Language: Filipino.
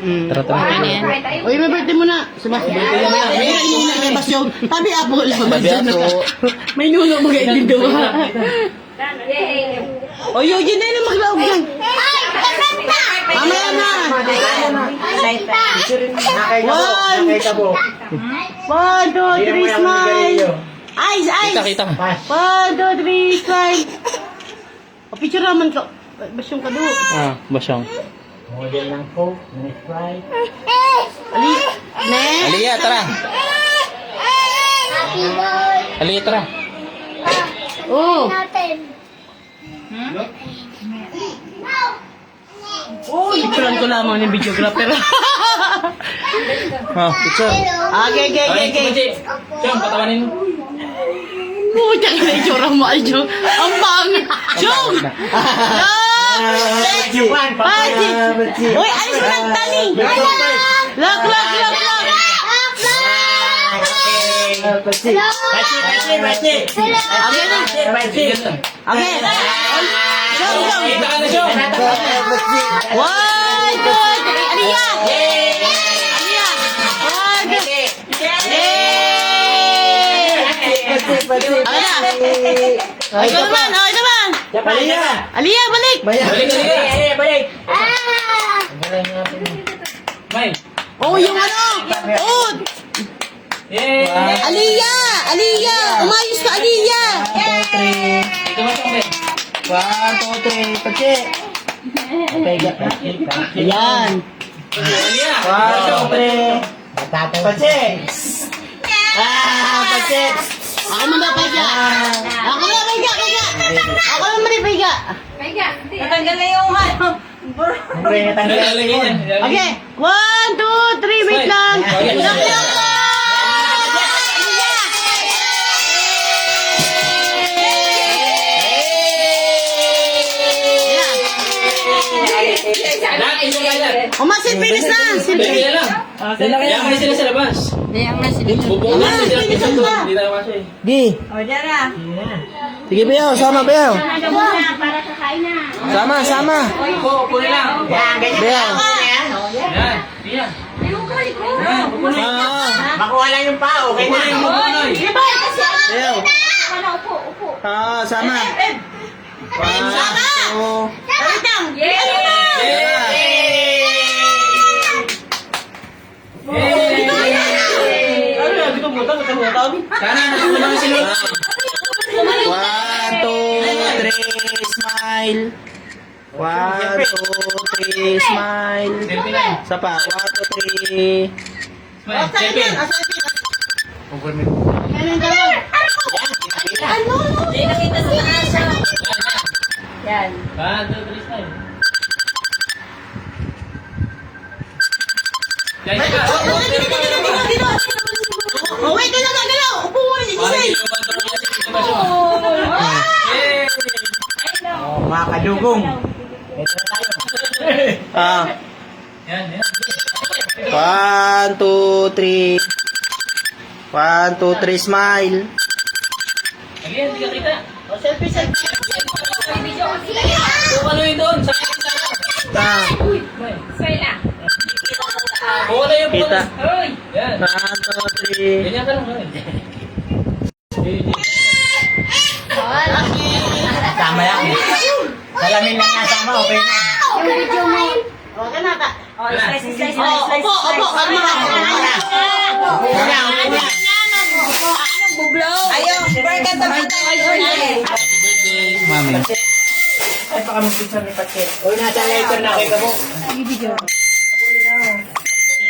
Tara, tara. Uy, may birthday mo na. Sumasabay ko yung mga. May nuno na bas yung. Tabi apo lang. Tabi apo. May nuno mga idindawa. Uy, yun na yung maglaog yan. Mamaya na. One, two, three, smile. Eyes, eyes. Kita. 1, 2, 3, smile. O, picture naman ka. Bas yung kado. Basyang. Model ng Coke, ng Sprite. Ali. Ne? Aliyah, tara. Aliyah, tara. Oh. Oh, picturean ko lamang ng videographer. Picture. Okay. Siyang, patawanin mo. Puta ka na itsura mo, Aljo. Ang pangit. Jong! Paji! Uy, alis mo ng tali! Lock! Bachi! Okay. Jong! Kita ka na, Siyang. 1, 2, 3. Aliyah! Aliyah! 1, 2. Ikaw naman! Aliyah, balik! Balik. May. Oh, yung ano! Oh! Yeah. Aliyah! Umayos ka, Aliyah! Ito ba, Siyang? 1, 2, 3, Pachi! Ayan. Aliyah. 1, 2, 3. Pachi! Pachi! Ako muna, Paiga. Ako muna, Paiga. Natanggal na yung ano. Lalagay yan. Okay. 1, 2, 3, wait lang. Lock! Selfie na. Selfie na lang. Kaya kayo sila sa labas. Bubong na sila sa to. Hindi na kasi. Gi! O, dyan na. Sige, Bayaw. Sama, Bayaw. Para kakain na. Sama. Upo na lang. Bayaw. Yan. Yan. Upo na. Makuha lang yung pao. Okay Upo na yung upo na. Bayaw. Upo. Sama. 1, 2. Sana natulungan sila. 1, 2, 3, smile. 1, 2, 3, smile. Selfie na. Isa pa. 1, 2, 3. Smile. Selfie. Hindi nakita sa taas. Yan. 1, 2, 3, smile. Yan, siya. Oh, wait, galaw. Upo mo, Parang Giselle. yung banda ko niya sa sitwasyon. Yay! Mga kadugong. Ito na tayo. Yan. 1, 2, 3. 1, 2, 3, smile. Again, hindi ka kita. Selfie. Kung ano yun doon, sa Swela. kung ano yung Kita. Uy. Yan. 1, 2, 3. Ganyan ka lang. Sama yan. Salamin lang nga sama. Okay na. Oh, ganata. O, slice. Opo. Anong buglaw? Ayun, burger tabi tayo. Happy birthday, Mami. Ay, baka mag-picture ni Pache. Uy, nasa lighter na. Okay ka mo. Sige, video.